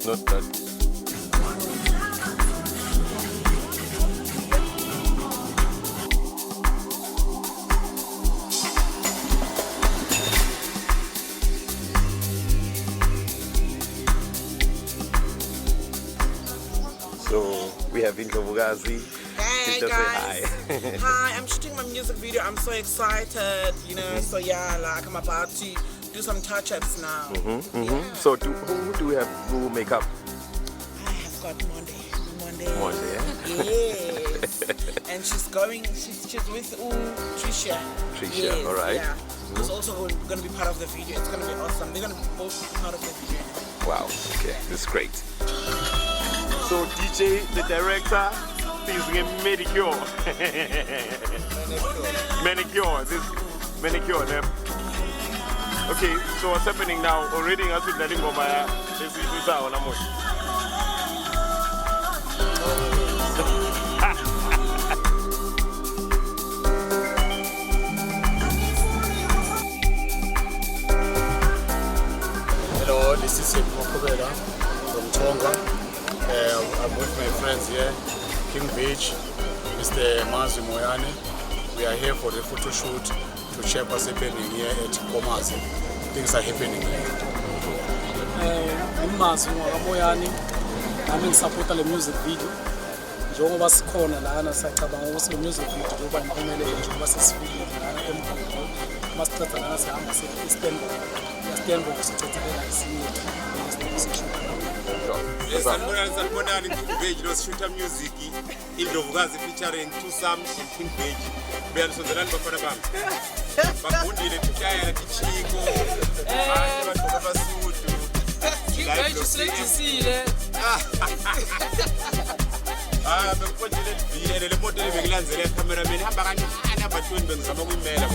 not that. So we have Indlovukazi. Hey Just guys. say hi. Hi, I'm shooting my music video. I'm so excited, you know. So yeah, like I'm about to do some touch-ups now. Yeah. So who do we have who make up? I have got Monday, Yeah? Yes. And she's with Trisha. Trisha, yes, alright. Yeah. Who's also going to be part of the video. It's going to be awesome. They're going to be both part of the video. Wow, okay, that's great. So DJ, the director, is getting manicure. Manicure, this manicure. Okay, so what's happening now? Already I should let him go by this is our number. Hello, this is Ngivul'emehlo from Tonga. I'm with my friends here, King Beach, Mr. Mazi Moyane. We are here for the photo shoot to check what's happening here at Komazi. Things are happening here. I'm Mazi Moyane. I'm in support of the music video. Njengoba sikhona lana siyacabanga ukuthi le music video kuba impumelelo njengoba sesifikile lana emgaqweni masiceda lana sihamba Istanbul sicedzelela isinetha Yes, sanibonani King Page lo shoota music Indlovukazi featuring Two Sam and King Page. Beyalisondelani bafana bami. Bakundile tichaya tichiko. Abantu abasudu. King Page silegisile. Bekuphotele livile le model bekulandzele cameraman hamba kancane abathweni bengizama ukuyimela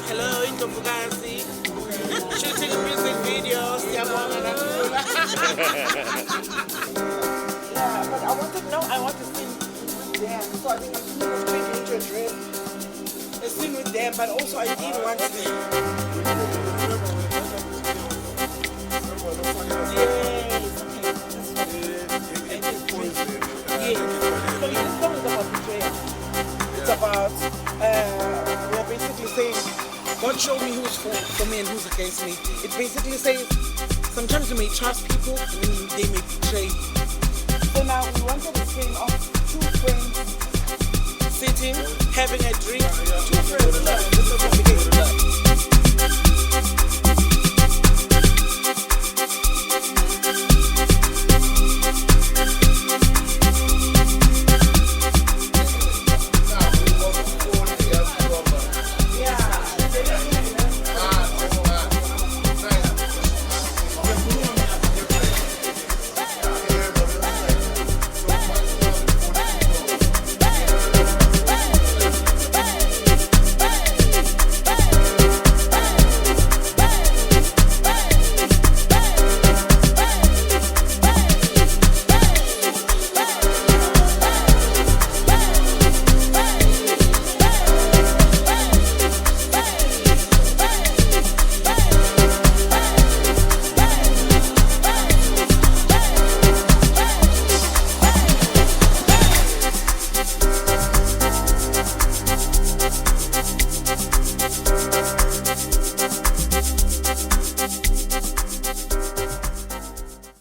Hello, Indlovukazi. Shooting a music video. Yeah, but I want to sing with them. So I think I'm going to into a dress. I sing with them, but also I did want to. So this song is about betrayal. It's about we're basically saying God showed me who's for me and who's against me. It basically says sometimes you may trust people and then they may betray you. So now we wanted a scene of two friends sitting, having a drink, two friends.